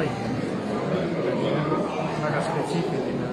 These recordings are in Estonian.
haige. Väga spetsiifiline.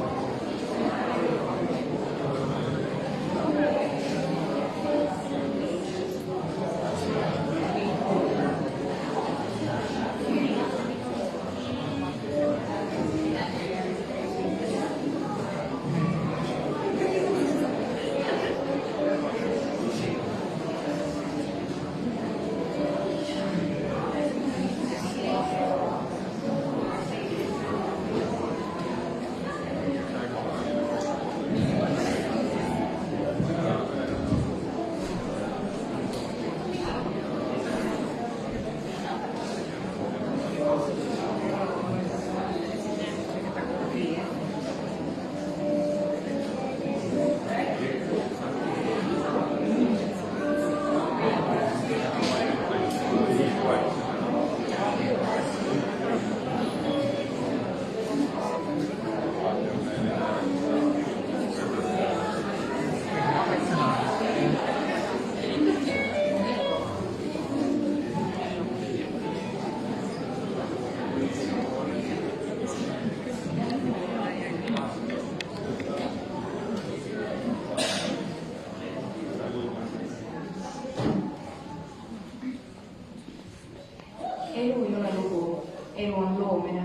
Elu ei ole lugu, elu on loomine.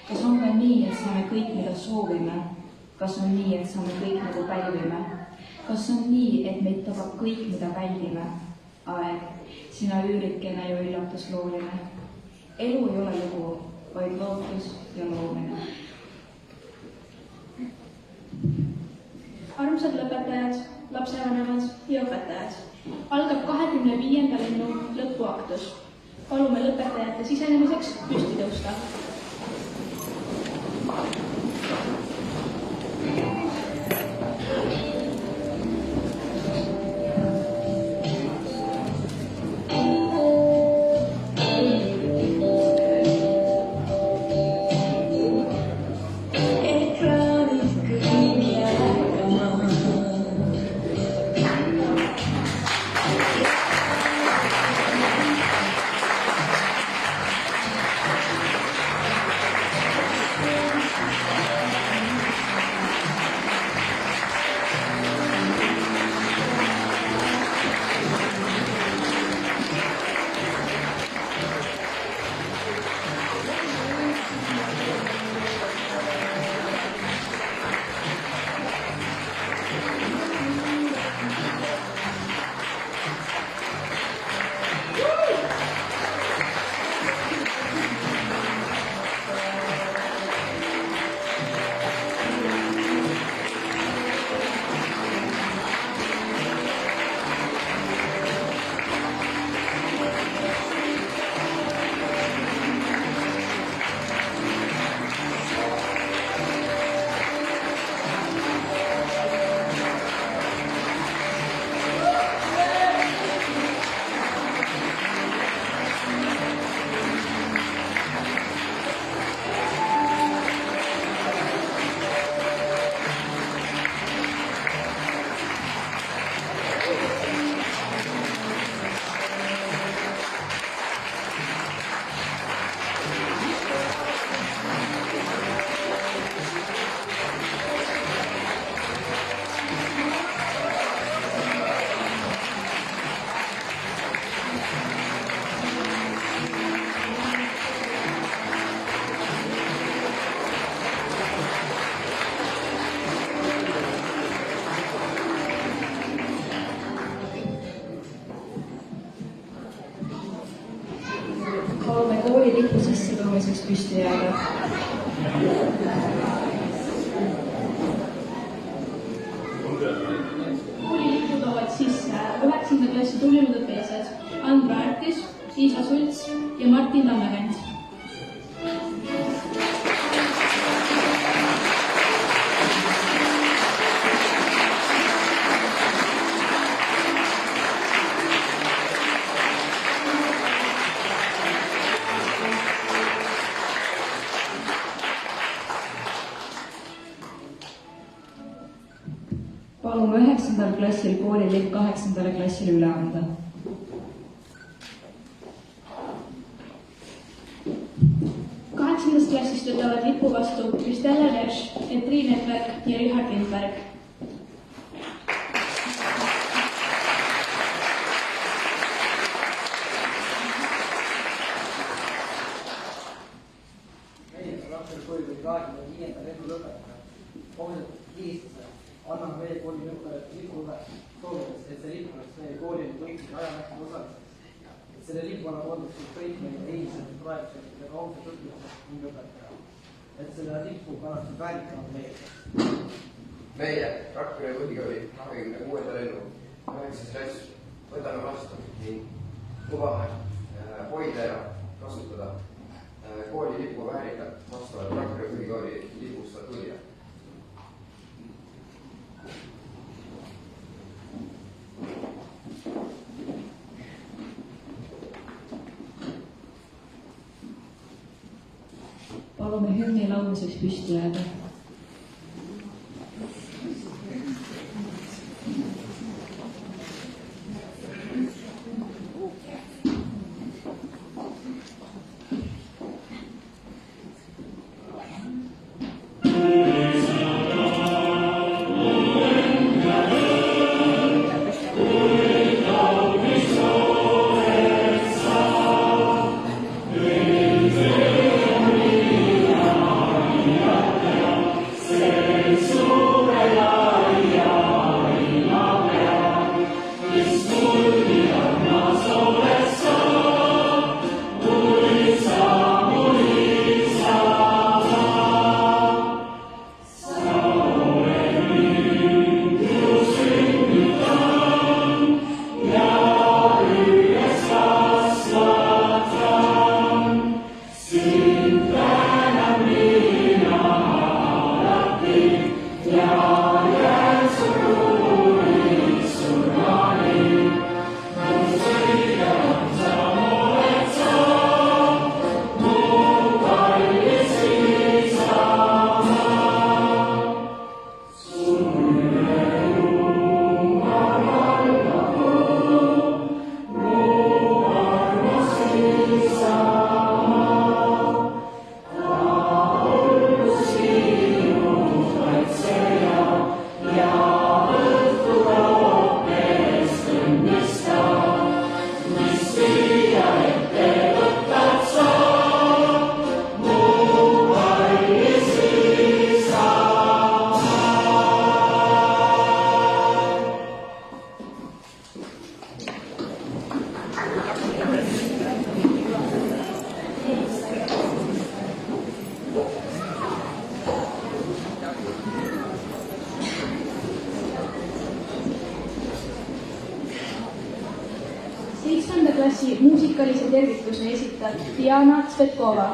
Kas on ka nii, et saame kõik, mida soovime? Kas on nii, et saame kõik, nagu pälvime? Kas on nii, et meid tabab kõik, mida väldime? Aeg, sina üürikene ja üllatuslooline. Elu ei ole lugu, vaid lootus ja loomine. Armsad lõpetajad, lapsevanemad ja õpetajad. Algab 25. lennu lõpuaktus. Palume lõpetajate sisenemiseks püsti tõusta. Palume kooli lipu sissetoomiseks püsti jääda. Kooli lipu toovad sisse 9. klassi tulnud õpilased Andra Ärkis, Liisa Sults ja Martin Tammekent. Palume 9. klassil koolilipp 8. klassile üle anda. 8. klassist võtavad lipu vastu Kristella Verš, Triin Edberg ja Richard Lindberg. Meie lapsekooli 25. lennu lõpetada. Kohustused kilistusele. Anname meie kooli lõpetajate lipuga soovides, et see lipp oleks meie kooli võiksime ajamähti osaliseks. Et selle lipuna koonduks kõik meie eilsed, praegused ja kauged õpilased ning õpetaja. Et selle lipu kannaksid väärikavad meie. Meie, Rakvere Põhikooli 26. lennu 9. klass võtame vastu ning lubame hoida ja kasutada kooli lipu väärikalt vastavalt Rakvere Põhikooli lipu statuudile. Palume hümni laulmiseks püsti jääda. Klassi muusikalise tervituse esitab Diana Tsvetkova.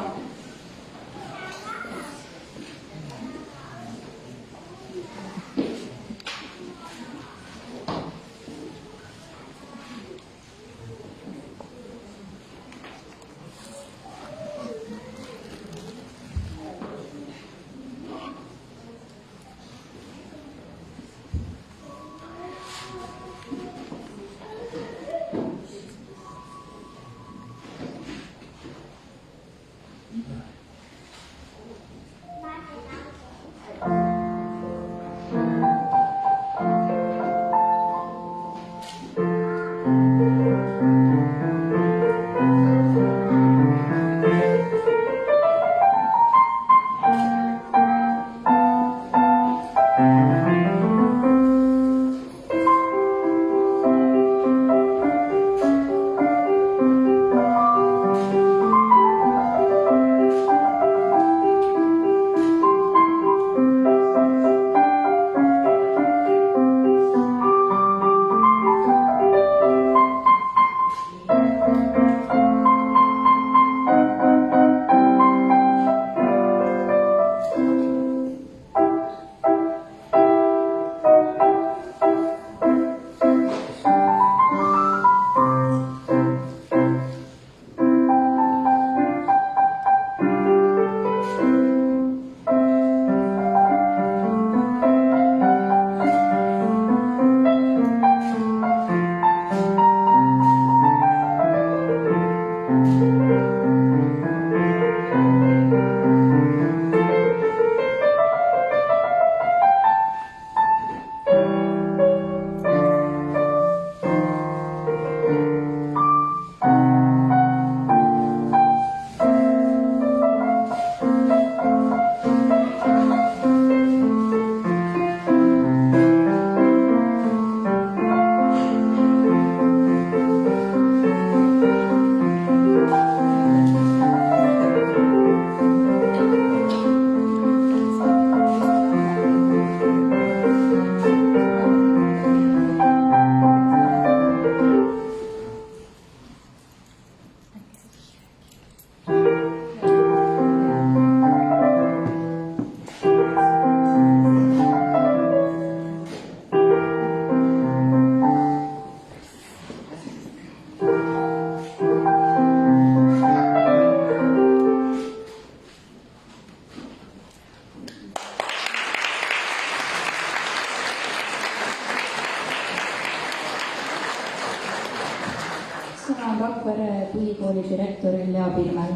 kooli direktoril Lea Pilmel.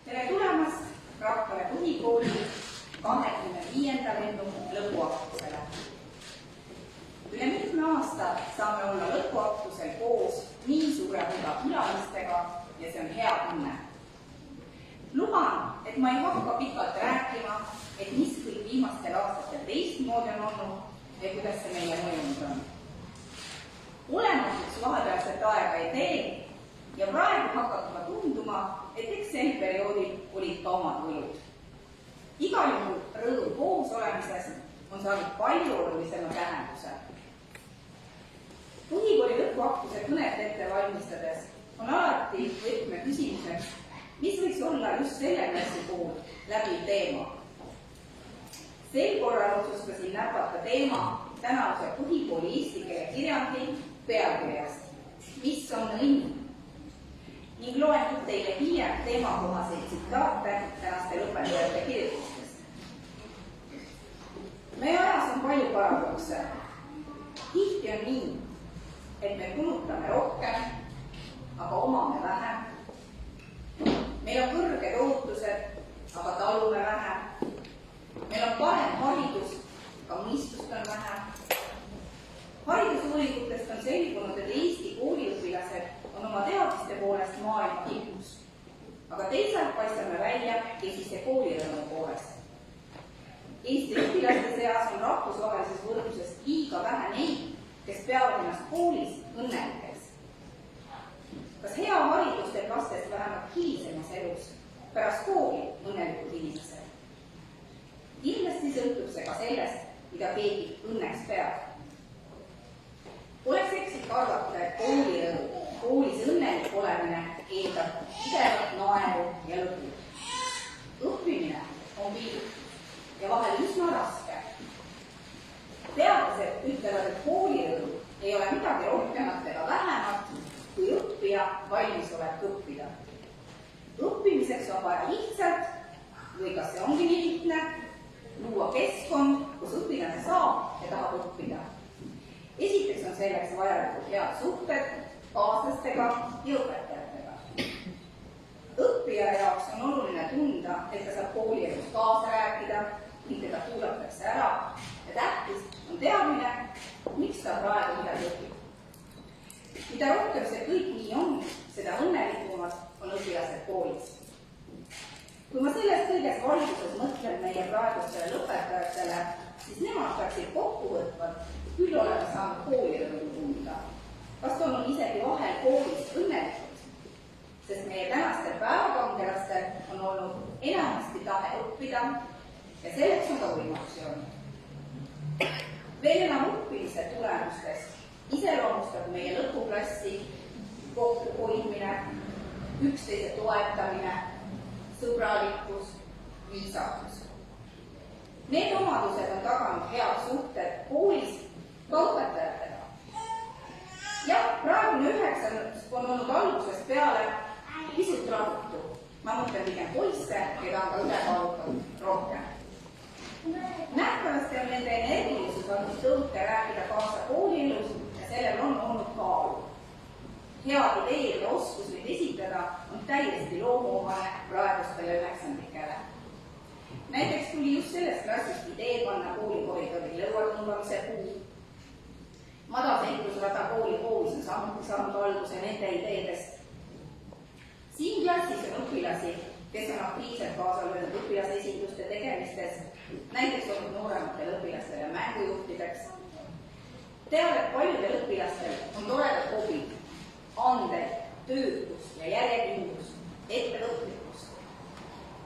Tere tulemast Rakvere põhikooli 25. lõpuaktusele. Üle mitme aasta saame olla lõpuaktusel koos nii suure hulga külalistega ja see on hea tunne. Luban, et ma ei hakka pikalt rääkima, et mis kõik viimastel aastatel teistmoodi on olnud ja kuidas see meie mõjunud on. Olematuks vahepealset aega ei tee ja praegu hakkab ka tunduma, et eks sel perioodil olid ka omad võlud. Igal juhul rõõm koos olemises on saanud palju olulisema tähenduse. Põhikooli lõpuaktuse kõnet ette valmistades on alati võtme küsimuseks, mis võiks olla just selle klassi puhul läbiv teema. Sel korral otsustasin näpata teema tänavuse põhikooli eesti keele kirjandi pealkirjast, mis on õnn, ning loen teile hiljem teemakohaseid tsitaate tänaste lõpetajate kirjutustest. Meie ajas on palju paradokse. Tihti on nii, et me kulutame rohkem, aga omame vähem. Meil on kõrged ootused, aga talume vähem. Meil on parem haridus, aga mõistust on vähem. Haridusuuringutest on selgunud, et Eesti kooliõpilased on oma teadmiste poolest maailma tipus, aga teisalt paistame välja Eestisse koolirõõmu poolest. Eesti õpilaste seas on rahvusvahelises võrdluses liiga vähe neid, kes peavad ennast koolis õnnelikeks. Kas hea haridus teeb lastest vähemalt hilisemas elus pärast kooli õnnelikud inimesed? Kindlasti sõltub see ka sellest, mida keegi õnneks peab. Oleks eksik arvata, et koolis õnnelik olemine eeldab pidevat naeru ja lõbu. Õppimine on piirutud ja vahel üsna raske. Teadlased ütlevad, et koolirõõm ei ole midagi rohkemat ega vähemat, kui õppija valmisolek õppida. Õppimiseks on vaja lihtsalt, või kas see ongi nii lihtne, luua keskkond, kus õpilane saab ja tahab õppida. Esiteks on selleks vajalikud head suhted kaaslastega ja õpetajatega. Õppija jaoks on oluline tunda, et ta saab koolielus kaasa rääkida, ning teda kuulatakse ära ja tähtis on teadmine, miks ta praegu midagi õpib. Mida rohkem see kõik nii on, seda õnnelikumad on õpilased koolis. Kui ma selles kõiges valguses mõtlen meie praegustele lõpetajatele, siis nemad peaksid kokkuvõtvalt küll olema saanud koolirõõmu tunda. Kas on isegi vahel koolis õnnelikud, sest meie tänastel päevakangelastel on olnud enamasti tahe õppida ja selleks on ka võimalusi olnud. Veel enam õppimise tulemustest iseloomustab meie lõpuklassi kokkuhoidmine, üksteise toetamine, sõbralikkus, viisakus. Need omadused on taganud head suhted koolis ka õpetajatega. Jah, praegune 9. on olnud algusest peale pisut rahutu. Ma mõtlen pigem poisse, keda on ka ülekaalukalt rohkem. Nähtavasti on nende energilisus olnud tõuke rääkida kaasa koolielus ja sellel on olnud kaalu. Head ideed ja oskus neid esitada on täiesti loomuomane praegustele 9-ndikele. Näiteks tuli just sellest klassist idee panna koolikoridori lõuatõmbamise puu. Madalseiklusrada kooli hoovis on samuti saanud alguse nende ideedest. Siin klassis on õpilasi, kes on aktiivselt kaasa löönud õpilasesinduste tegemistes, näiteks olnud noorematele õpilastele mängujuhtideks. Tean, et paljudel õpilastel on toredad hobid, anded, töökust ja järjekindlust, ettevõtlikkust.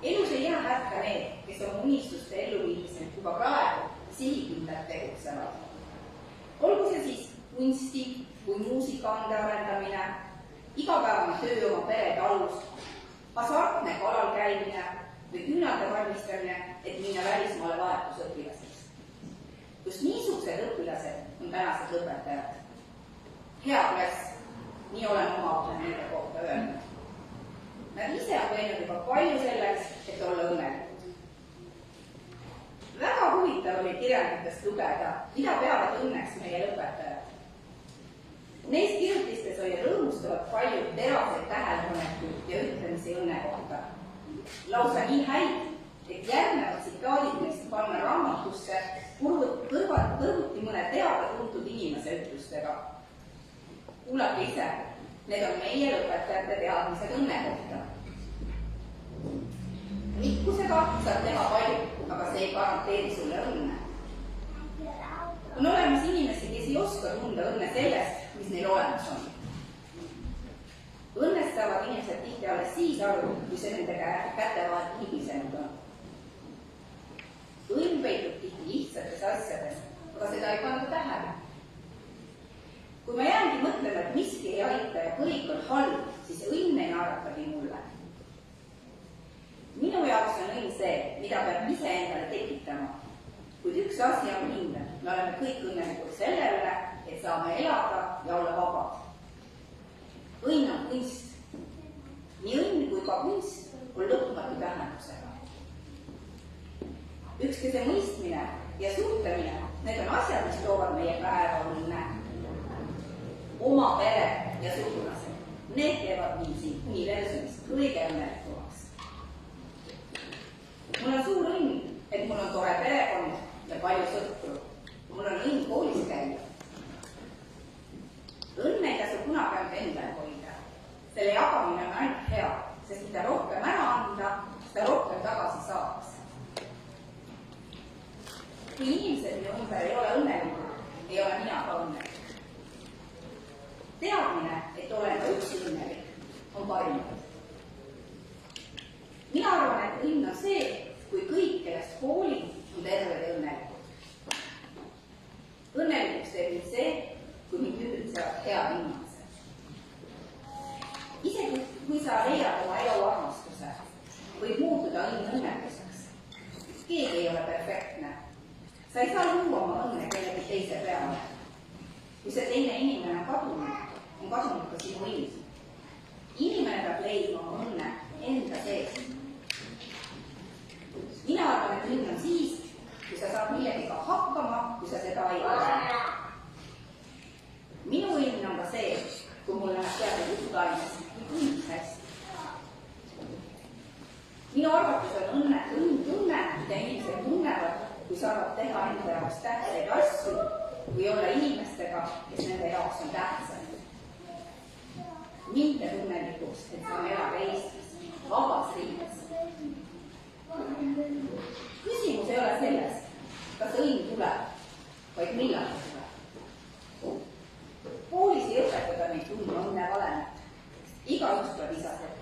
Elus ei jää hätta need, kes on unistuste elluviimisel juba praegu sihikindlalt tegutsevad. Olgu see siis kunsti või muusikaande arendamine, igapäevane töö oma pere talus, hasartne kalal käimine või küünalde valmistamine, et minna välismaale vahetusõpilaseks. Just niisugused õpilased on tänased õpetajad. Hea klass, nii olen oma nende kohta öelnud. Nad ise on teinud juba palju selleks, et olla õnnelikud. Väga huvitav oli kirjanditest lugeda, mida peavad õnneks meie lõpetajad. Neis kirjutistes oli rõõmustavalt palju teraseid tähelepanekuid ja ütlemisi õnne kohta. Lausa nii häid, et järgnevad tsitaadid võiks panna raamatusse kõrvuti mõne teada-tuntud inimese ütlustega. Kuulake ise, need on meie lõpetajate teadmised õnne kohta. Rikkusega saab teha palju, aga see ei garanteeri sulle õnne. On olemas inimesi, kes ei oska tunda õnne sellest, mis neil olemas on. Õnnest saavad inimesed tihti alles siis aru, kui see nende käte vahelt libisenud on. Õnn peitub tihti lihtsates asjades, aga seda ei panda tähele. Kui ma jäängi mõtlema, et miski ei aita ja kõik on halb, siis õnn ei naeratagi mulle. Minu jaoks on õnn see, mida peab ise endale tekitama. Kuid üks asi on kindel, me oleme kõik õnnelikud selle üle, et saame elada ja olla vabad. Õnn on kunst. Nii õnn kui ka kunst on lõpmatu tähendusega. Üksteise mõistmine ja suhtlemine, need on asjad, mis toovad meie päeva õnne. Oma pere ja sugulased, need teevad mind siin universumist kõige õnnelikumaks. Mul on suur õnn, et mul on tore perekond ja palju sõpru. Mul on õnn koolis käia. Õnne ei tasu kunagi ainult endale hoida. Selle jagamine on ainult hea, sest mida rohkem ära anda, seda rohkem tagasi saaks. Kui inimesed minu ümber ei ole õnnelikud, ei ole mina ka õnnelik. Teadmine, et olen ka üksi õnnelik, on parim. Mina arvan, et õnn on see, kui kõik, kellest hoolib, on terved ja õnnelikud. Õnnelikuks teeb mind see, kui mind ümbritsevad head inimesed. Isegi kui sa leiad oma elu armastuse, võib muutuda õnnetuseks. Keegi ei ole perfektne. Sa ei saa luua oma õnne kellegi teise peale. Kui see teine inimene on kadunud ka sinu õnn. Inimene peab leidma oma õnne enda sees. Mina arvan, et õnn on siis, kui sa saad millegiga hakkama, kui sa seda ei ole. Minu õnn on ka see, kui mul läheb teada jutuaimes või tunnis hästi. Minu arvates on õnne, mida inimesed tunnevad, kui saavad teha enda jaoks tähtsaid asju või olla inimestega, kes nende jaoks on tähtsad. Mind teeb õnnelikuks, et saame elada Eestis, vabas riigis. Küsimus ei ole selles, kas õnn tuleb, vaid millal tuleb. Koolis ei õpetada meid tundma õnne valemit. Igaüks peab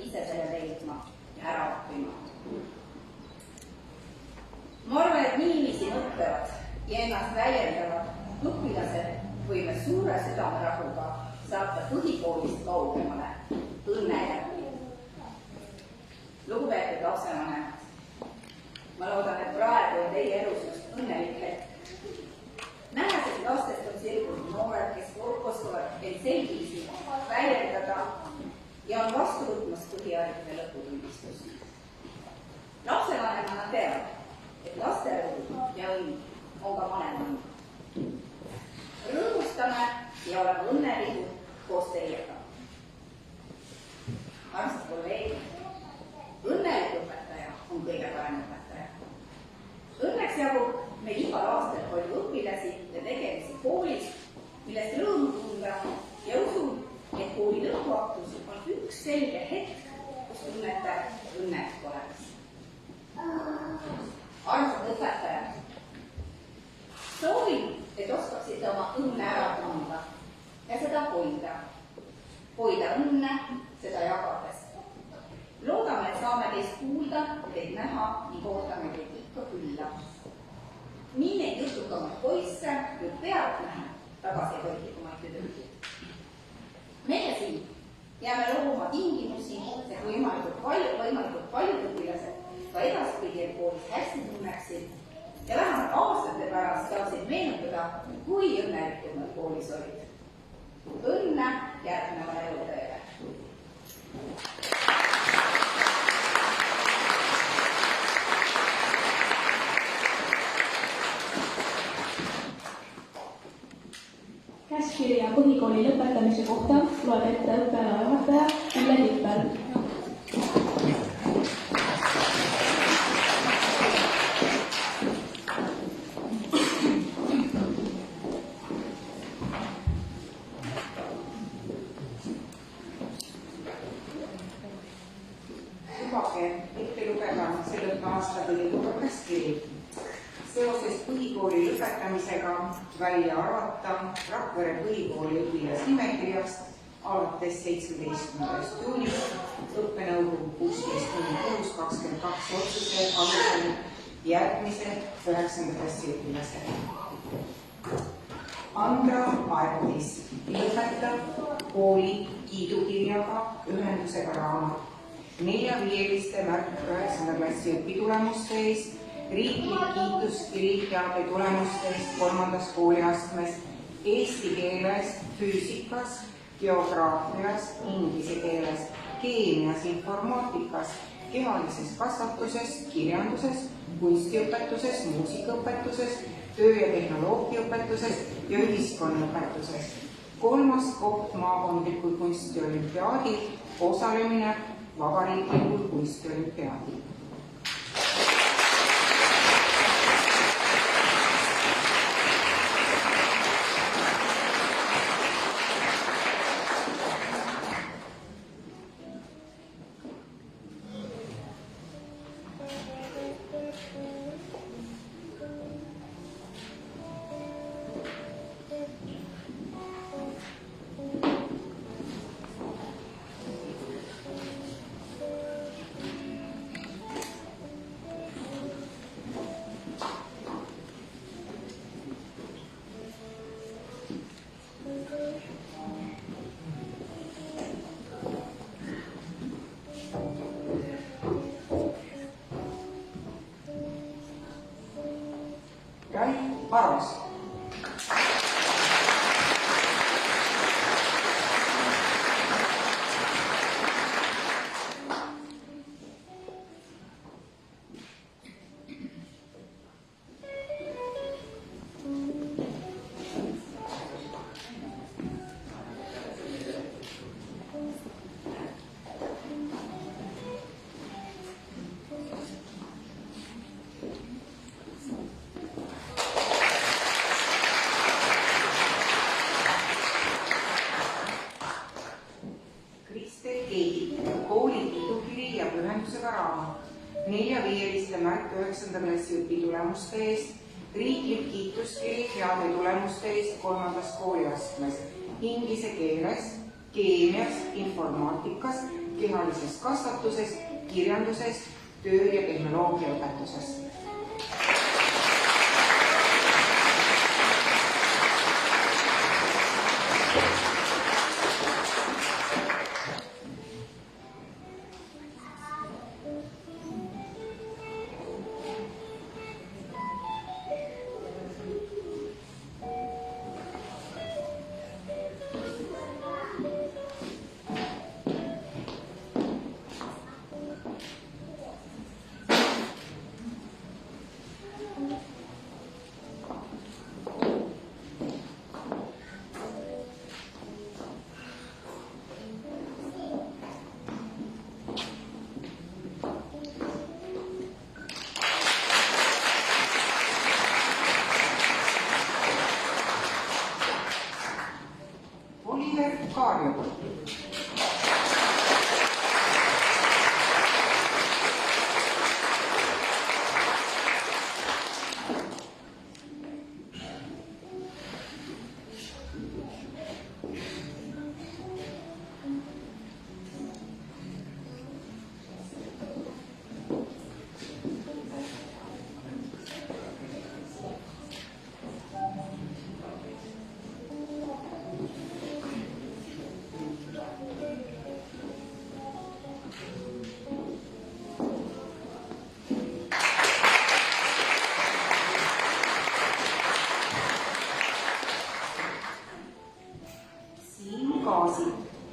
ise selle leidma ja ära õppima. Ma arvan, et niiviisi mõtlevad ja ennast väljendavad õpilased võime suure südamerahuga saata põhikoolist kaugemale õnne järgi. Lugupeetud lapsevanemad, ma loodan, et praegu on teie elus just õnnelik hetk. Nähes, et lastest on sirgunud noored, kes oskavad end selgisi väljendada ja on vastu võtmas põhihariduse lõputunnistust. Lapsevanemana teavad, et laste rõõm ja õnn on ka vanema õnn. Rõõmustame ja oleme õnnelikud koos teiega. Armsad kolleegid, õnnelik õpetaja on kõige parem õpetaja. Õnneks jagub meil igal aastal palju õpilasi ja tegelisi koolis, millest rõõmu tunda ja usun, et kooli lõpuaktus on üks selge hetk, kus tunnete õnnelik olemas. Armsad õpetajad, soovin, et oskaksite oma õnne ära tunda ja seda hoida. Hoida õnne, seda jagades. Loodame, et saame teist kuulda ja teid näha ning ootame teid ikka külla. Nii neid jutukamaid poisse nüüd pealtnäha tagasihoidlikumaid tüdrukuid. Meie siin jääme looma tingimusi, et võimalikult paljud õpilased ka edaspidi koolis hästi tunneksid ja vähemalt aastate pärast saaksid meenutada, kui õnnelikud nad koolis olid. Õnne järgnevale eluteele! Käskkirja põhikooli lõpetamise kohta loeb ette õppeala juhataja Ülle Tippel. Lubage ette lugeda selle aasta kõige käskkiri. Seoses põhikooli lõpetamisega välja arvata Rakvere põhikooli õpilasnimekirjast alates 17. juunist õppenõukogu 16.6.22 otsuse alusel järgmised 9. klassi õpilased. Andra Partis lõpetab kooli kiidukirjaga ühendusega raamat. 4-5-liste märk 9. klassi õpitulemuste eest, riiklik kiituskiri heade tulemuste eest 3. kooliastmes, eesti keeles, füüsikas, geograafias, inglise keeles, keemias, informaatikas, kehalises kasvatuses, kirjanduses, kunstiõpetuses, muusikaõpetuses, töö- ja tehnoloogiaõpetuses ja ühiskonnaõpetuses. 3. koht maakondlikul kunstiolümpiaadil, osalemine vabariiklikul kunstiolümpiaadil. Paras. raamat, 4-5 märk 9. klassi õpitulemuste eest, riiklik kiituskiri heade tulemuste eest 3. kooliastmes, inglise keeles, keemias, informaatikas, kehalises kasvatuses, kirjanduses, töö- ja tehnoloogiaõpetuses.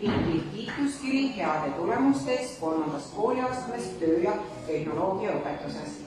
Riiklik kiituskiri heade tulemuste eest 3. kooliastmes töö- ja tehnoloogiaõpetuses.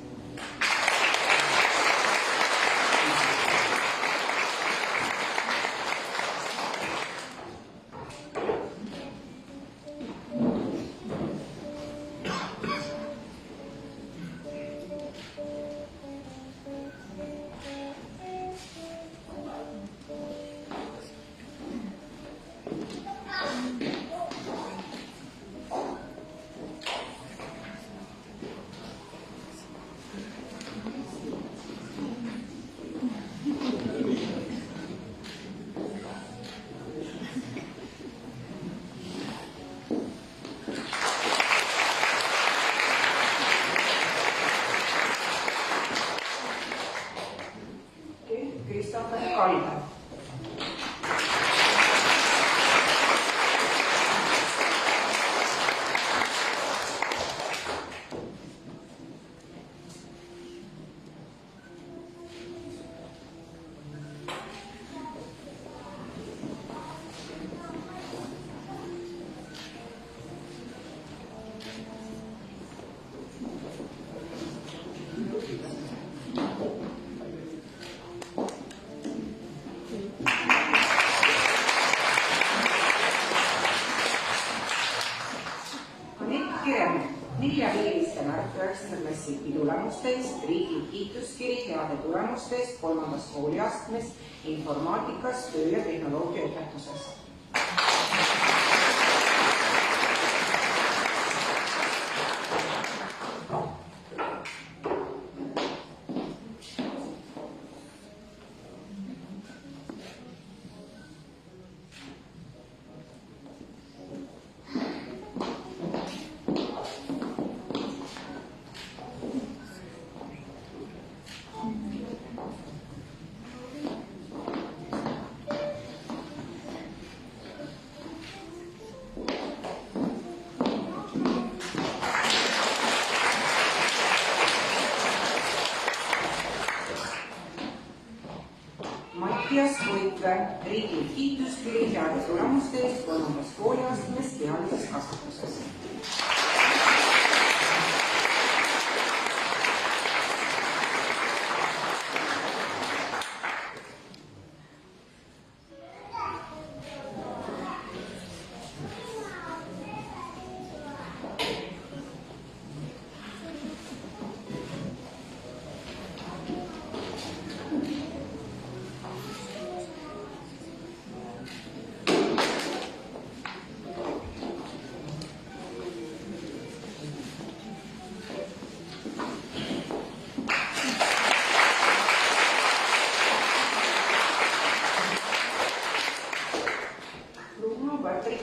9. klassi õpitulemuste eest, riiklik kiituskiri heade tulemuste eest 3. kooliastmes informaatikas, töö- ja tehnoloogiaõpetuses. Mattias Koitve, riiklik kiituskiri heade tulemuste eest 3. kooliastmes kehalises kasvatuses.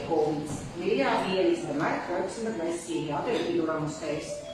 Koomits, 4-5 märk 9. klassi heade õpitulemuste eest.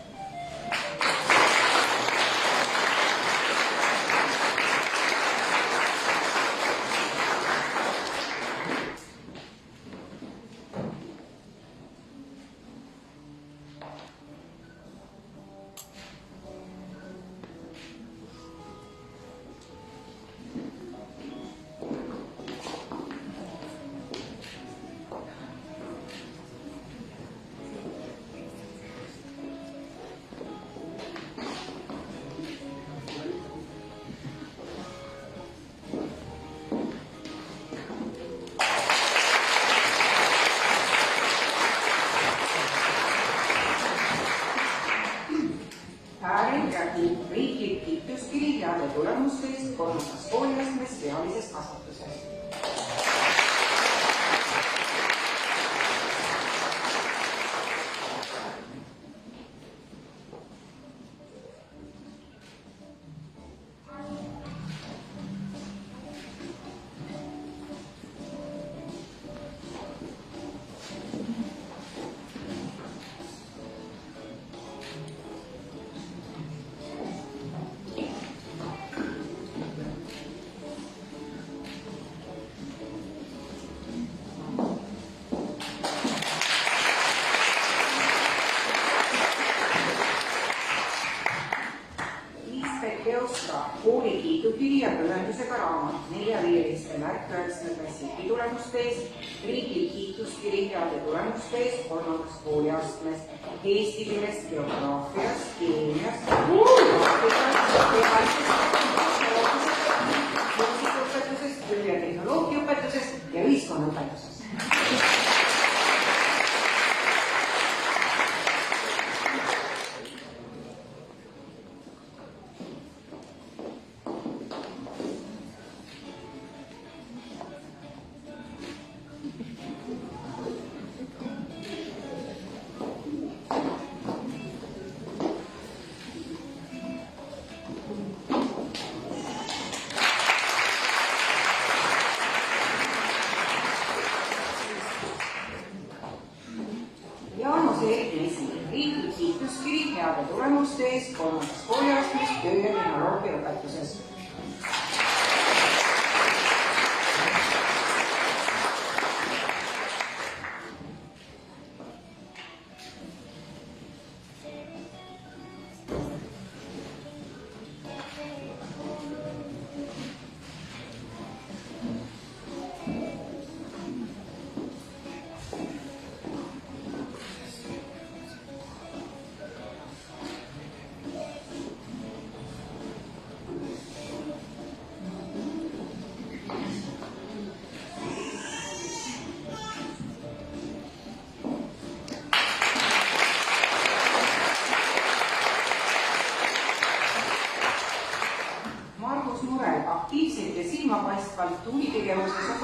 Riiklik kiituskiri heade tulemuste eest 3. kooliastmes kehalises kasvatuses. Kooli kiidukiri ja pühendusega raamat 4-5 märk 9. klassi õpitulemuste eest, riiklik kiituskiri heade tulemuste eest 3. kooliastmes eesti keeles, geograafias, keemias, muusikaõpetuses, töö- ja tehnoloogiaõpetuses ja ühiskonnaõpetuses. Riiklik kiituskiri heade tulemuste eest 3. kooliastmes töö- ja tehnoloogiaõpetuses.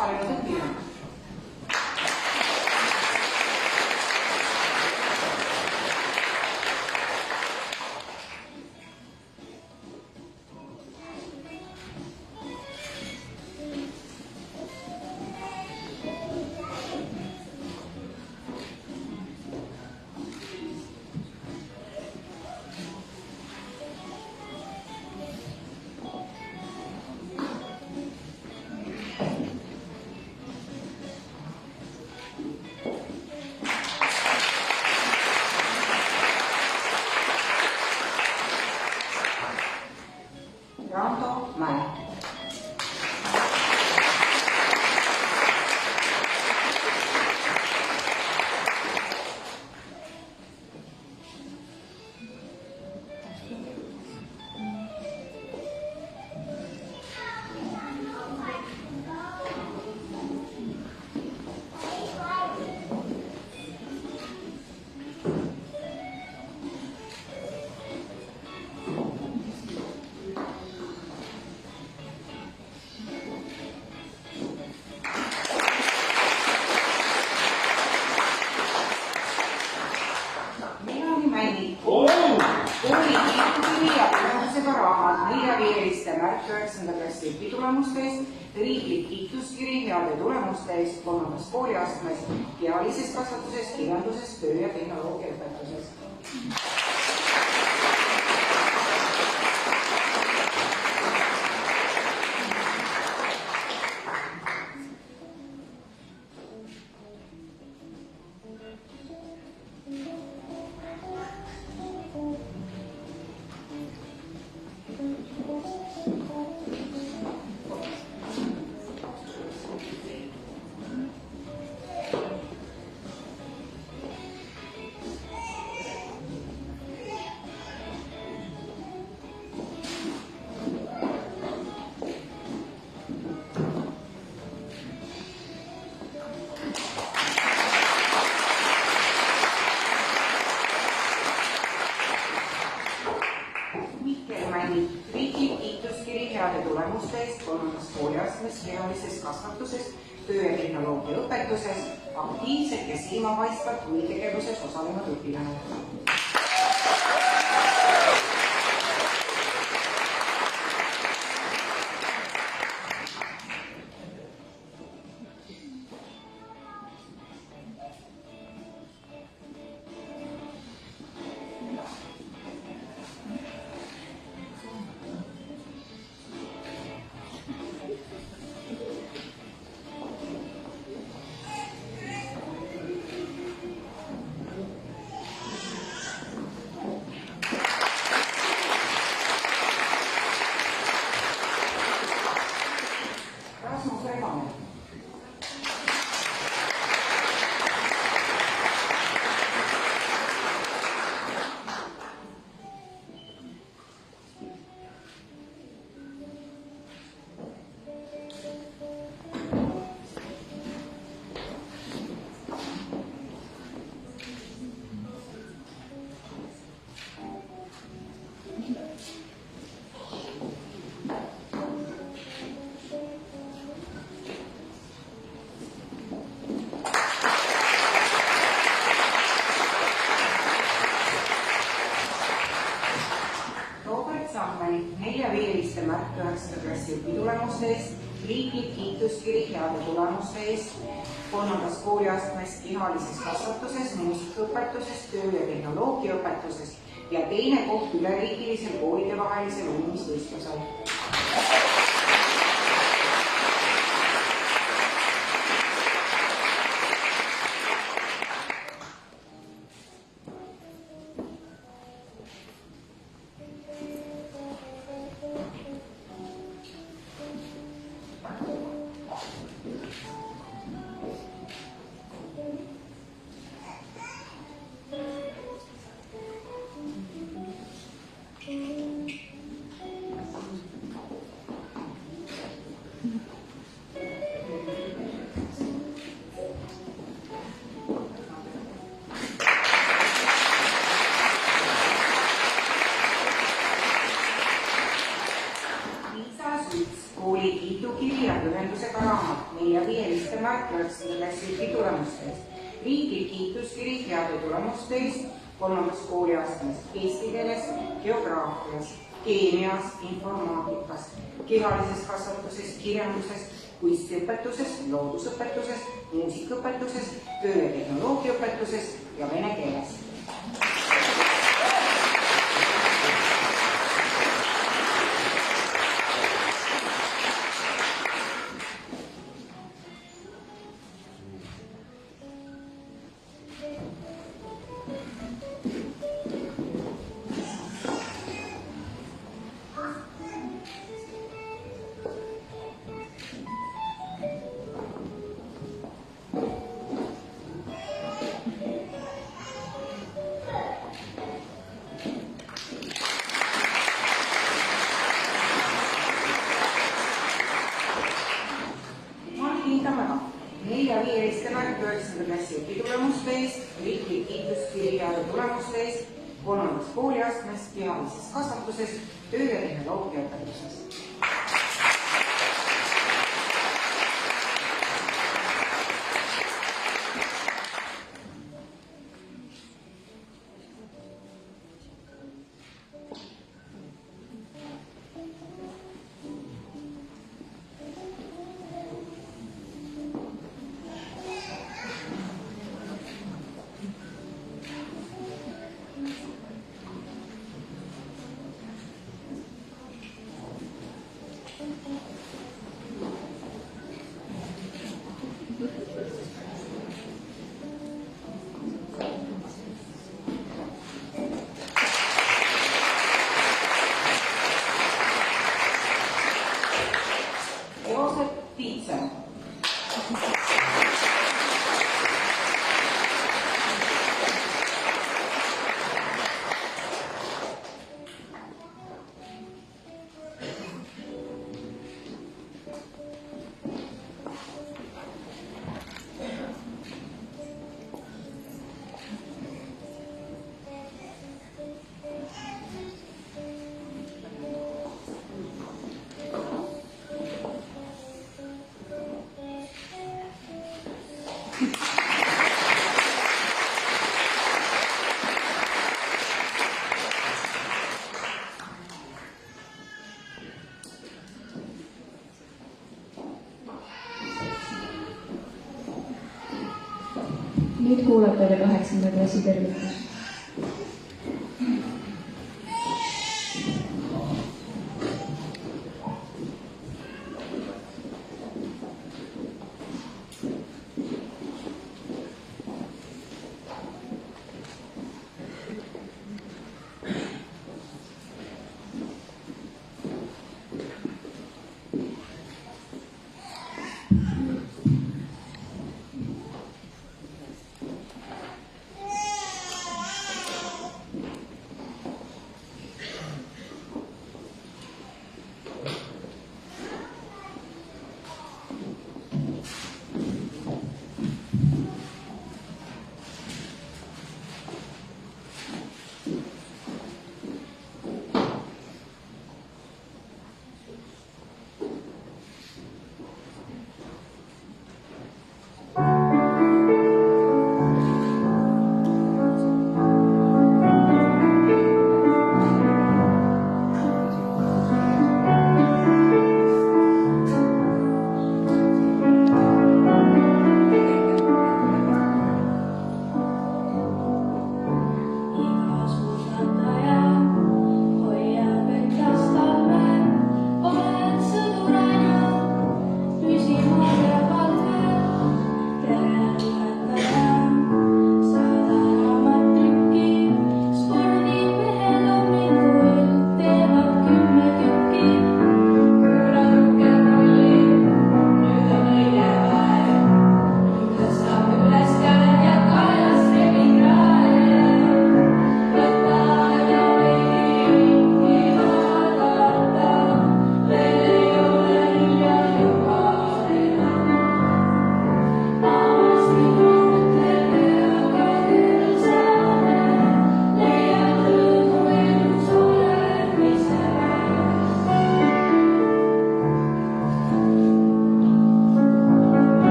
osalenud õpilane. Rando Mäe. Kooli kiitukirja raamat neljaveeliste märk 9. klassi õpitulemuste eest, riiklik kiituskiri heade tulemuste eest 3. kooliastmes, kealises kasvatuses, kirjanduses, töö ja tehnoloogia õpetuses. Riiklik kiituskiri heade tulemuste eest 3. kooliastmes, kehalises kasvatuses, töö ja tehnoloogia õpetuses, aktiivselt ja silmapaistvalt huvitegevuses osalenud õpilane. Neljaveeliste märk 9. klassi õpitulemuste eest, riiklik kiituskiri heade tulemuste eest 3. kooliastmes, kehalises kasvatuses, muusikaõpetuses, töö ja tehnoloogia õpetuses ja teine koht üleriigilisel koolidevahelisel uurimisvõistlusel. Mart 9. klassi õpitulemuste eest. Riiklik kiituskiri heade tulemuste eest 3. kooliastmes eesti keeles, geograafias, keemias, informaatikas, kehalises kasvatuses, kirjanduses, kunstiõpetuses, loodusõpetuses, muusikaõpetuses, töö- ja tehnoloogiaõpetuses ja vene keeles. Riiklik kiituskiri heade tulemuste eest 3. kooliastmes kehalises kasvatuses, töö- ja tehnoloogiaõpetuses. Nüüd kuulate teile 8. klassi tervitus.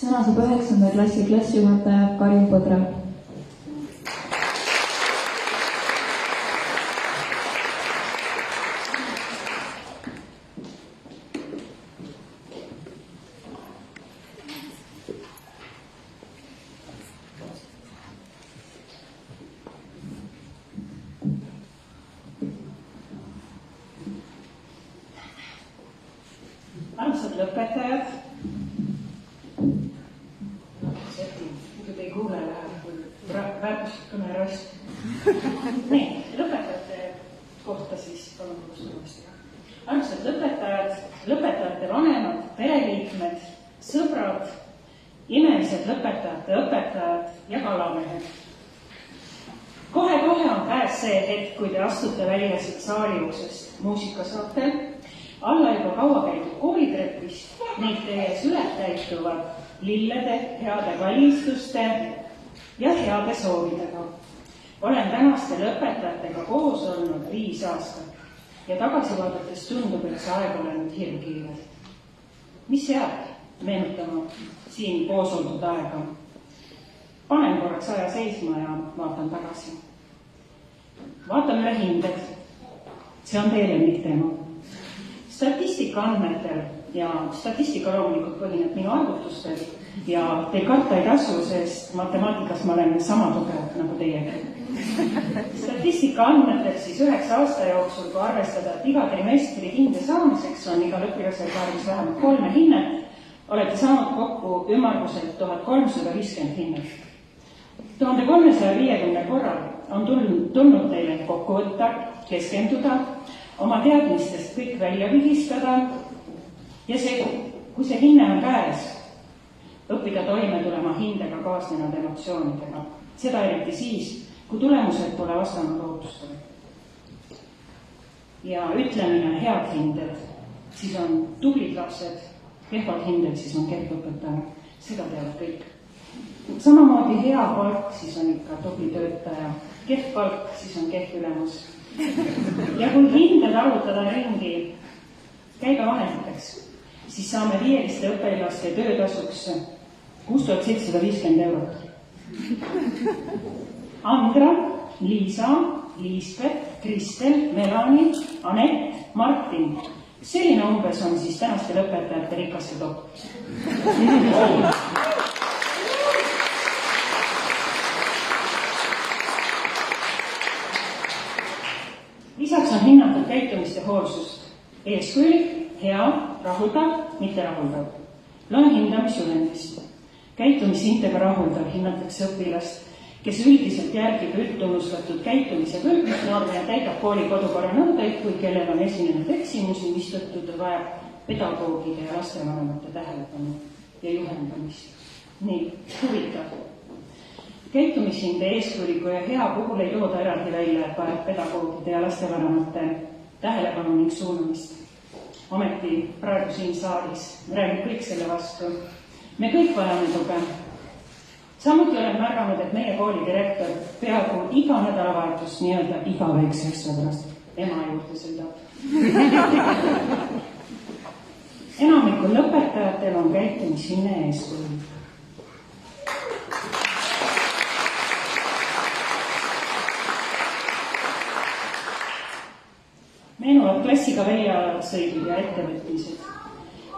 Sõna saab 9. klassi klassijuhataja Karin Põdra. Armsad lõpetajad, muidu te ei kuule läheb, kui väärtuskõne rask. Nii, lõpetajate kohta siis palun kuulstumasti. Armsad lõpetajad, lõpetajate vanemad, pereliikmed, sõbrad, imelised lõpetajate õpetajad ja kalamehed. Kohe-kohe on käes see hetk, kui te astute välja siit saali uksest muusikasaatel, alla juba kaua käidud koolitrepist ning teie sület täituvad lillede, heade kalistuste ja heade soovidega. Olen tänaste lõpetajatega koos olnud 5 aastat ja tagasi vaadates tundub, et see aeg olen nüüd hirmkiirelt. Mis jääb meenutama siin koos oldud aega? Panen korraks aja seisma ja vaatan tagasi. Vaatan üle hinded. See on teie lemmikteema. Statistika andmetel ja statistika loomulikult põhineb minu arvutustel ja teil karta ei tasu, sest matemaatikas ma olen sama tugev nagu teiegi. Statistika andmetel siis 9 aasta jooksul, kui arvestada, et iga trimestri hinde saamiseks on igal õpilasel tarvis vähemalt 3 hinnet, olete saanud kokku ümmarguselt 1350 hinnet. 1350 korral on tulnud teile kokku võtta, keskenduda, oma teadmistest kõik välja vigistada ja kui see hinne on käes, õppida toime tulema hindega kaasnenud emotsioonidega. Seda eriti siis, kui tulemused pole vastanud ootustele. Ja ütlemine head hinded, siis on tublid lapsed, kehvad hinded, siis on kehv õpetaja. Seda teavad kõik. Samamoodi hea palk, siis on ikka tubli töötaja. Kehv palk, siis on kehv ülemus. Ja kui hinded arvutada ringi käibevahenditeks, siis saame 5 õpilaste töötasuks 6750 eurot. Andra, Liisa, Liisbeth, Kristel, Melani, Anett, Martin. Selline umbes on siis tänaste lõpetajate rikaste top. Lisaks on hinnatud käitumist ja hoolsust. Eeskujulik, hea, rahuldav, mitte rahuldav. Loen hindamisjuhendist. Käitumishintega rahuldav hinnatakse õpilast, kes üldiselt järgib üldtunnustatud käitumise kõlbmisnorme ja täidab kooli kodukorra nõudeid, kui kellel on esinenud eksimusi, mistõttu ta vajab pedagoogide ja lastevanemate tähelepanu ja juhendamist. Nii, huvitav. Käitumishinde eeskujuliku ja hea puhul ei tooda eraldi välja, et vajab pedagoogide ja lastevanemate tähelepanu ning suunamist. Ometi praegu siin saalis räägib kõik selle vastu. Me kõik vajame tuge. Samuti olen märganud, et meie kooli direktor peaaegu iga nädalavahetus nii-öelda iga väikse asja pärast ema juurde sõidab. Enamikul lõpetajatel on käitumishinne eeskujulik. Meenuvad klassiga väljasõidud ja ettevõtmised.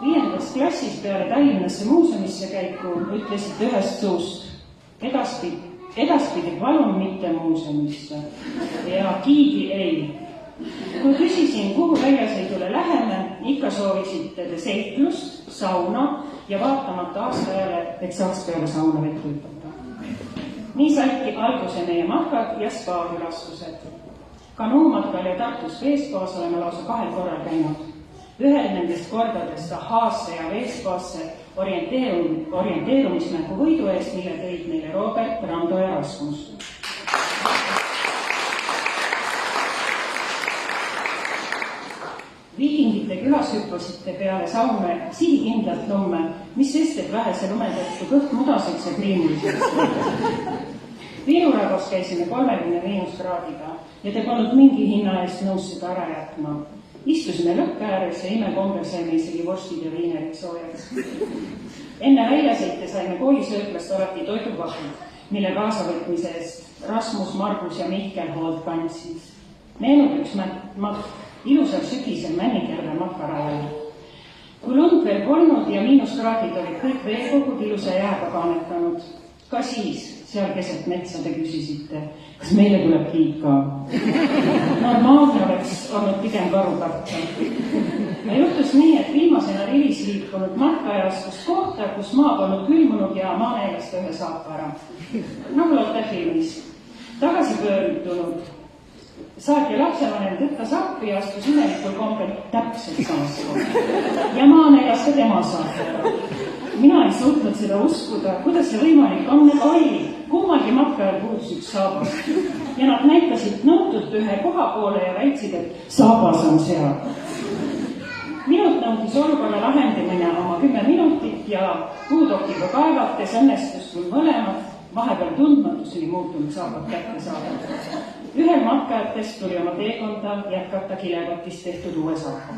5. klassis peale Tallinnasse muuseumisse käiku ütlesite ühest suust edaspidi palun mitte muuseumisse ja kiigi ei. Kui küsisin, kuhu väljasõidule läheme, ikka soovisite te seiklust, sauna ja vaatamata aastajale, et saaks peale sauna vett hüpata. Nii saidki alguse meie matkad ja spaakülastused. Kanuumatkal ja Tartus Veespaas oleme lausa 2 korral käinud. Ühel nendest kordadest Ahaasse ja Veespaasse orienteerumismängu võidu eest, mille tõid meile Robert, Rando ja Rasmus. Viikingite külas hüppasite peale saume sihikindlalt lumme, mis sest, et vähese lumedettu kõht mudaseks ja kriimuliseks. Viiruragos käisime 30 kraadiga ja te polnud mingi hinna eest nõus seda ära jätma. Istusime lõkke ääres ja imekombe saime isegi vorstid ja viinerid soojaks. Enne väljasõite saime koolisööklast alati toiduvahud, mille kaasavõtmise eest Rasmus, Margus ja Mihkel hoolt kandsid. Meenub üks ilusal sügisel Männikerve makarajal. Kui lund veel polnud ja miinuskraadid olid kõik veekogud ilusa jääga kaanetanud, ka siis seal keset metsa te küsisite, kas meile tuleb kiik ka. Normaalne oleks olnud pigem karu karta. Ja juhtus nii, et viimasena rivis liikunud matkajastust kohta, kus maa polnud külmunud ja maaneelast ühe saapa ära. Nagu Lotte filmis. Tagasi pöördunud saati lapsevanem tõttas appi ja astus imelikul kombel täpselt samas kohta. Ja maaneelast ka tema saati ära. Mina ei suutnud seda uskuda, kuidas see võimalik on, et oli. Kummalgi matkajal puudus üks saabas. Ja nad näitasid nõutult ühe koha poole ja väitsid, et saabas on seal. Minut nõudis olukorra lahendamine oma 10 minutit ja puudokiga kaevates õnnestus kui mõlemad vahepeal tundmatus oli muutunud saabad kätte saada. Ühel matkajatest tuli oma teekonda jätkata kilevatist tehtud uue saapaga.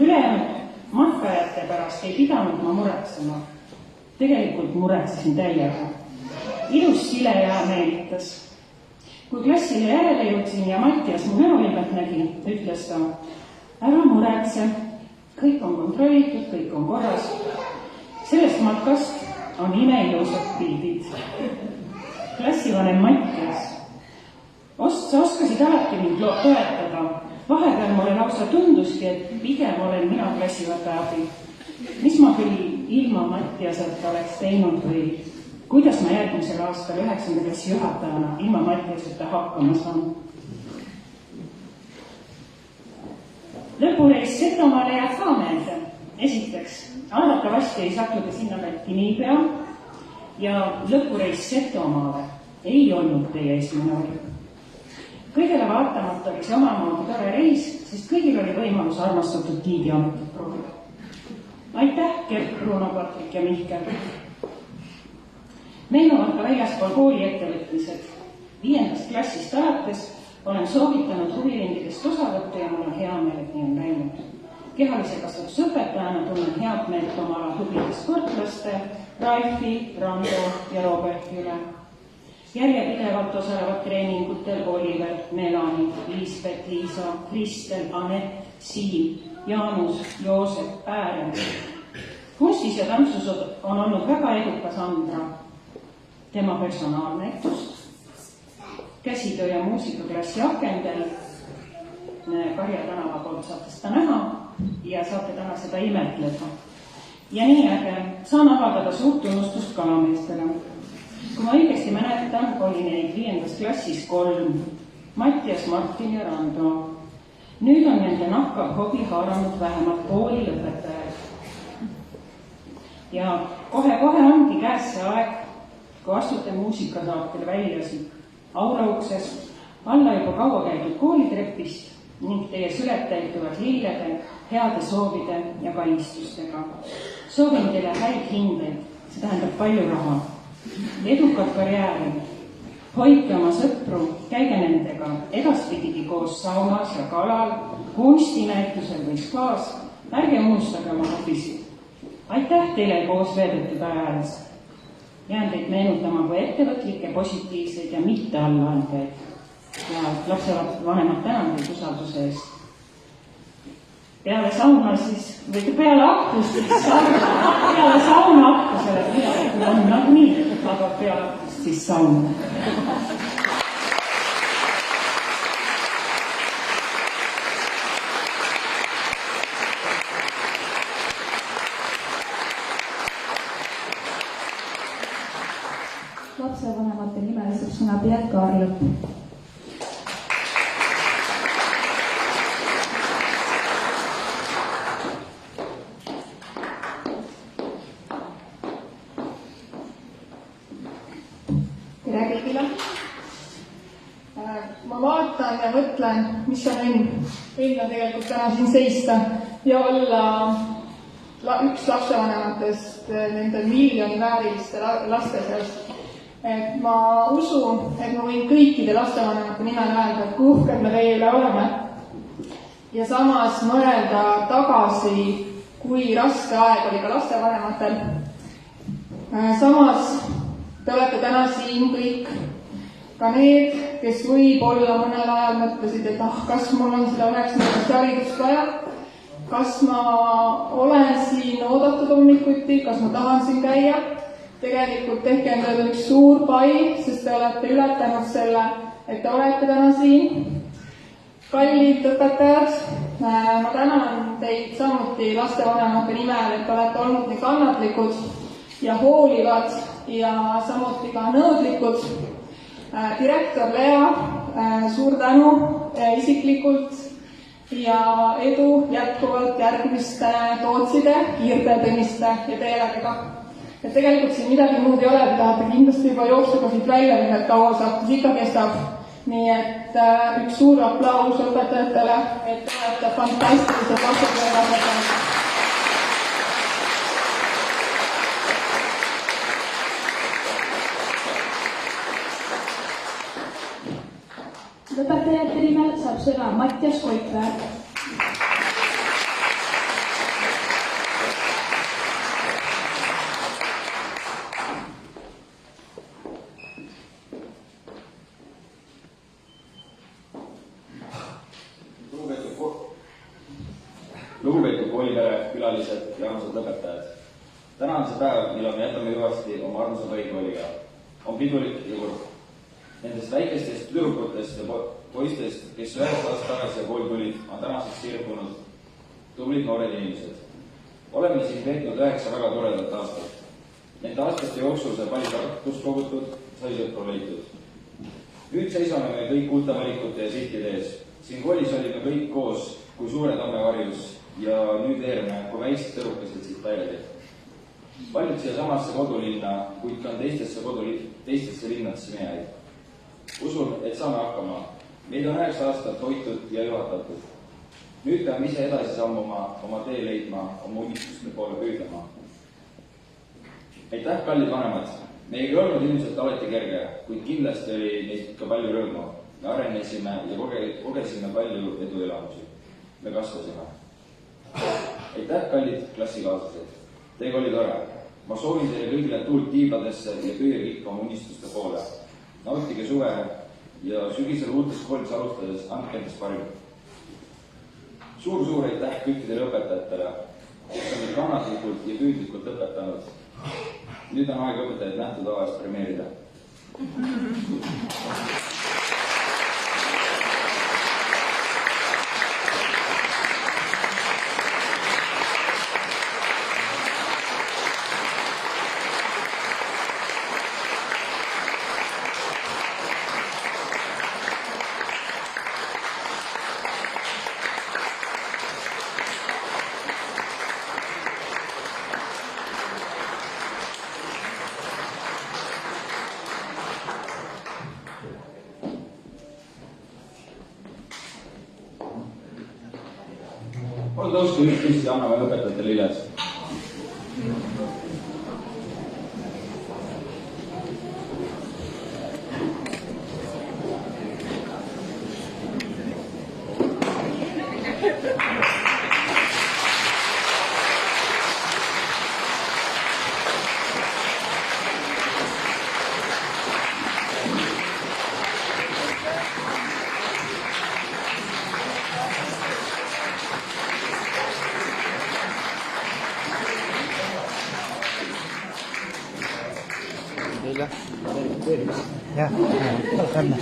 Ülejäänud matkajate pärast ei pidanud ma muretsema. Tegelikult muretsesin täiega. Ilus sile jää meelitas. Kui klassile järele jõudsin ja Mattias mu näoilmet nägi, ütles ta, ära muretse, kõik on kontrollitud, kõik on korras. Sellest matkast on imeilusad pildid. Klassivanem Mattias, sa oskasid alati mind toetada. Vahepeal mulle lausa tunduski, et pigem olen mina klassivõtte abi. Mis ma küll ilma Mattiaseta oleks teinud või kuidas ma järgmisel aastal 9. klassi juhatajana ilma Mattiaseta hakkama saan? Lõpureis Setomaale jääb ka meelde. Esiteks, arvatavasti ei sattuda sinna välti niipea ja lõpureis Setomaale ei olnud teie esimene valik. Kõigele vaatamata oli see omamoodi tore reis, sest kõigil oli võimalus armastatud giidiametit proovida. Aitäh, Gert, Bruno, Patrik ja Mihkel. Meenuvad ka väljaspool kooli ettevõtmised. 5. klassist alates olen soovitanud huviringidest osavõttu ja mul on hea meel, et nii on läinud. Kehalise kasvatusõpetajana tunnen head meelt oma ala tublide sportlaste Raifi, Rando ja Roberti üle. Järjepidevalt osalevad treeningutel Oliver, Melani, Liisbet, Liisa, Kristel, Anett, Siim, Jaanus, Joosep, Päären. Kunstis ja tantsus on olnud väga edukas Andra. Tema personaalnäitust, käsitöö ja muusikaklassi akendel Karja tänava poolt saate seda näha ja saate täna seda imetleda. Ja nii äge, saan avaldada suurt tunnustust kalameestele. Kui ma õigesti mäletan, oli neid 5. klassis 3, Mattias, Martin ja Rando. Nüüd on nende nahkav hobi haaranud vähemalt kooli lõpetajad. Ja kohe ongi käes see aeg, kui astute muusikasaatel väljasid aulaukses, alla juba kaua käidud koolitrepist ning teie sület täituvad lillede, heade soovide ja kainistustega. Soovin teile häid hindeid, see tähendab palju raha. Edukat karjääri, hoidke oma sõpru, käige nendega edaspidigi koos saunas ja kalal, kunstinäitusel või spaas, ärge unustage oma hobisid. Aitäh teile koos veedetud ajales. Jään teid meenutama kui ettevõtlikke, positiivseid ja mitte allaandeid. Ja lapsevanemad tänan teid usalduse eest. Peale sauna siis, või peale aktus siis peale sauna aktusele, kui on nagu nii, aga peale aktust siis sauna. Lapsevanemate nimel saab sõna Piet Kaarlõpp. Ma vaatan ja mõtlen, mis on õnn. Õnn on tegelikult täna siin seista ja olla üks lapsevanematest nende miljoni vääriliste laste seast. Et ma usun, et ma võin kõikide lapsevanemate nimel öelda, et kui uhked me teie üle oleme. Ja samas mõelda tagasi, kui raske aeg oli ka lastevanematel. Samas te olete täna siin kõik, ka need, kes võib-olla mõnel ajal mõtlesid, et kas mul on seda 9. haridust vaja, kas ma olen siin oodatud hommikuti, kas ma tahan siin käia. Tegelikult tehke endale üks suur pai, sest te olete ületanud selle, et te olete täna siin. Kallid õpetajad, ma tänan teid samuti lastevanemate nimel, et olete olnud nii kannatlikud ja hoolivad ja samuti ka nõudlikud. Direktor Lea, suur tänu isiklikult ja edu jätkuvalt järgmiste Tootside, Kiirde, Tõniste ja Teeladega. Et tegelikult siin midagi muud ei ole, te tahate kindlasti juba jooksuga siit välja minna, et kaua saatus ikka kestab. Nii et üks suur aplaus õpetajatele, et te olete fantastilised vastutööd õpetajad. Lõpetajate nimel saab sõna Mattias Koitväär. Lugupeetud koolipere, külalised ja armsad õpetajad. Täna on see päev, millal me jätame hüvasti oma armsa põhikooliga. On pidulik ja kurb. Nendest väikestest tüdrukutest ja poistest, kes 9 aastat tagasi kooli tulid, on tänaseks sirgunud tublid noored inimesed. Oleme siin veetnud 9 väga toredat aastat. Nende aastate jooksul sai palju tarkust kogutud, sai sõpru leitud. Nüüd seisame me kõik uute valikute ja sihtide ees. Siin koolis olime kõik koos kui suure tamme varjus ja nüüd veerme, kui väiksed tõrukesed siit välja. Paljud siia samasse kodulinna, kuid ka teistesse linnadesse minejaid. Usun, et saame hakkama. Meid on 9 aastat hoitud ja juhatatud. Nüüd peame ise edasi sammuma, oma tee leidma, oma unistuste poole püüdlema. Aitäh, kallid vanemad! Meiega ei olnud ilmselt alati kerge, kuid kindlasti oli neist ka palju rõõmu. Me arenesime ja kogesime palju eduelamusi. Me kasvasime. Aitäh, kallid klassikaaslased! Teiega oli tore. Ma soovin teile kõigile tuult tiibadesse ja püüge ikka oma unistuste poole. Nautige suve ja sügisel uutes koolis alustades andke endast parim. Suur aitäh kõikidele õpetajatele, kes on meid kannatlikult ja püüdlikult õpetanud. Nüüd on aeg õpetajaid nähtud avast premeerida. Tõuske üksteist ja anname õpetajatele üles. Ya, welcome.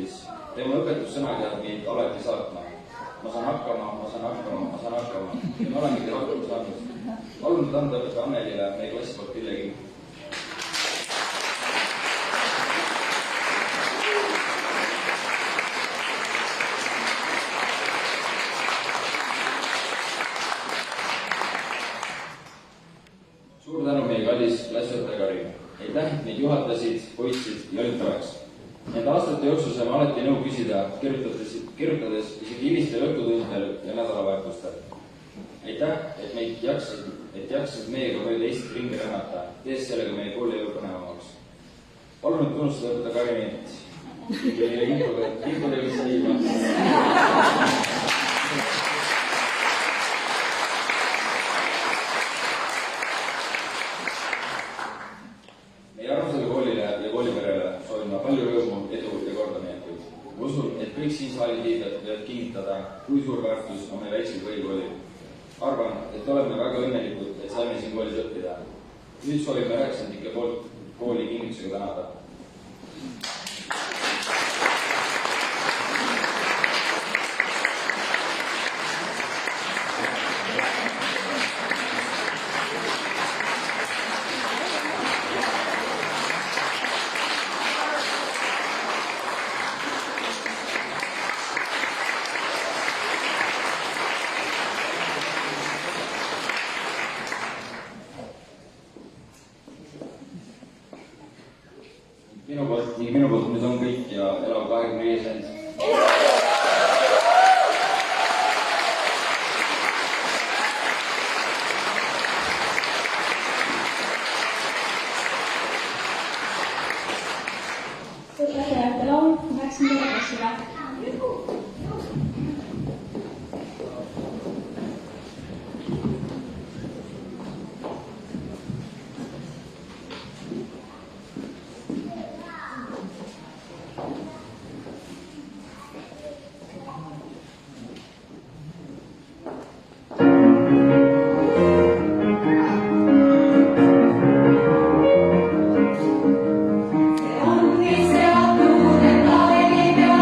koolis. tema õpetussõnad jäävad meid alati saatma. Ma saan hakkama, ma saan hakkama, ma saan hakkama. Ja me olemegi hakkama saanud. Palun anda õpetaja Annelile meie klassi poolt Pille King. Suur tänu meie kallis klassiõpetaja Karin. Aitäh, et meid juhatasid, hoidsid ja olid toeks. Nende aastate jooksul saime alati nõu küsida, kirjutades isegi hilistel õhtutundidel ja nädalavahetustel. Aitäh, et jaksasid meiega mööda Eestit ringi rännata, tees sellega meie koolielu põnevamaks. Palun nüüd tunnustada õpetaja Karinit ja meile infotegevust viima. Meie armsale koolile ja kooliperele soovin ma palju rõõmu, edu ja kordaminekuid. Ma usun, et kõik siin saali liikmed võivad kinnitada, kui suur väärtus on meie väiksel põhikoolil. Arvan, et oleme väga õnnelikud, et saime siin koolis õppida. Nüüd soovime 9. poolt kooli kinnitusega tänada. Minu poolt nüüd on kõik ja elav 25 end. Õpetajate laul 9. klassile. On seatud, et aeg ei pea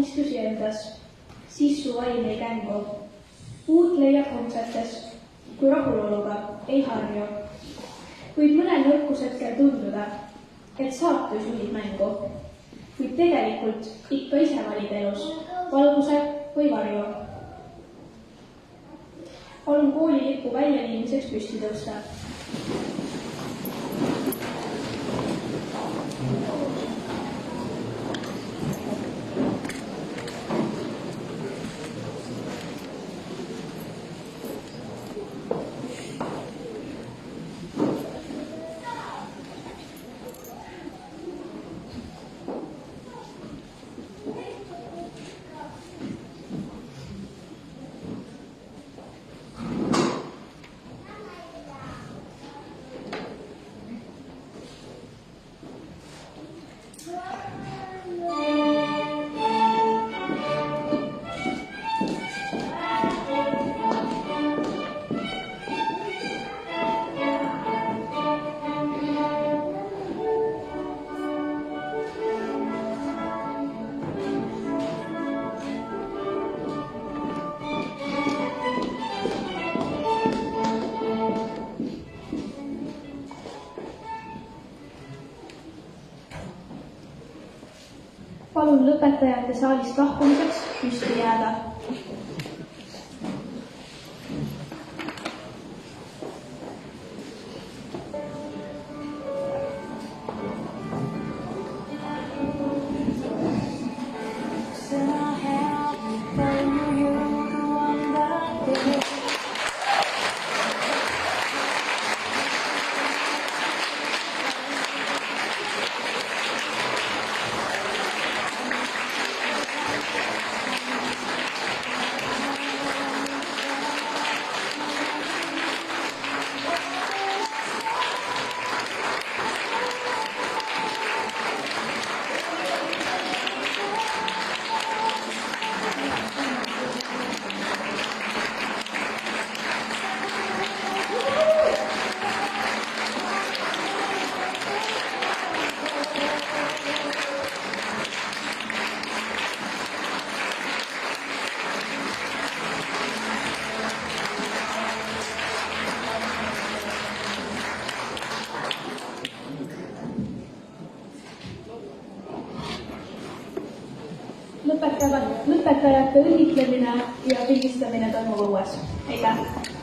unistusi endas, siis su vaim ei kängu. Uut leiab homsetes, kui rahuloluga ei harju. Võib mõnel nõrkushetkel tunduda, et saatus juhib mängu, kuid tegelikult ikka ise valid elus valguse või varju. Palun koolilipu väljaviimiseks püsti tõusta. Palun lõpetajate saalist lahkumiseks püsti jääda. Lõpetajate õnnitlemine ja pildistamine toimub õues. Aitäh!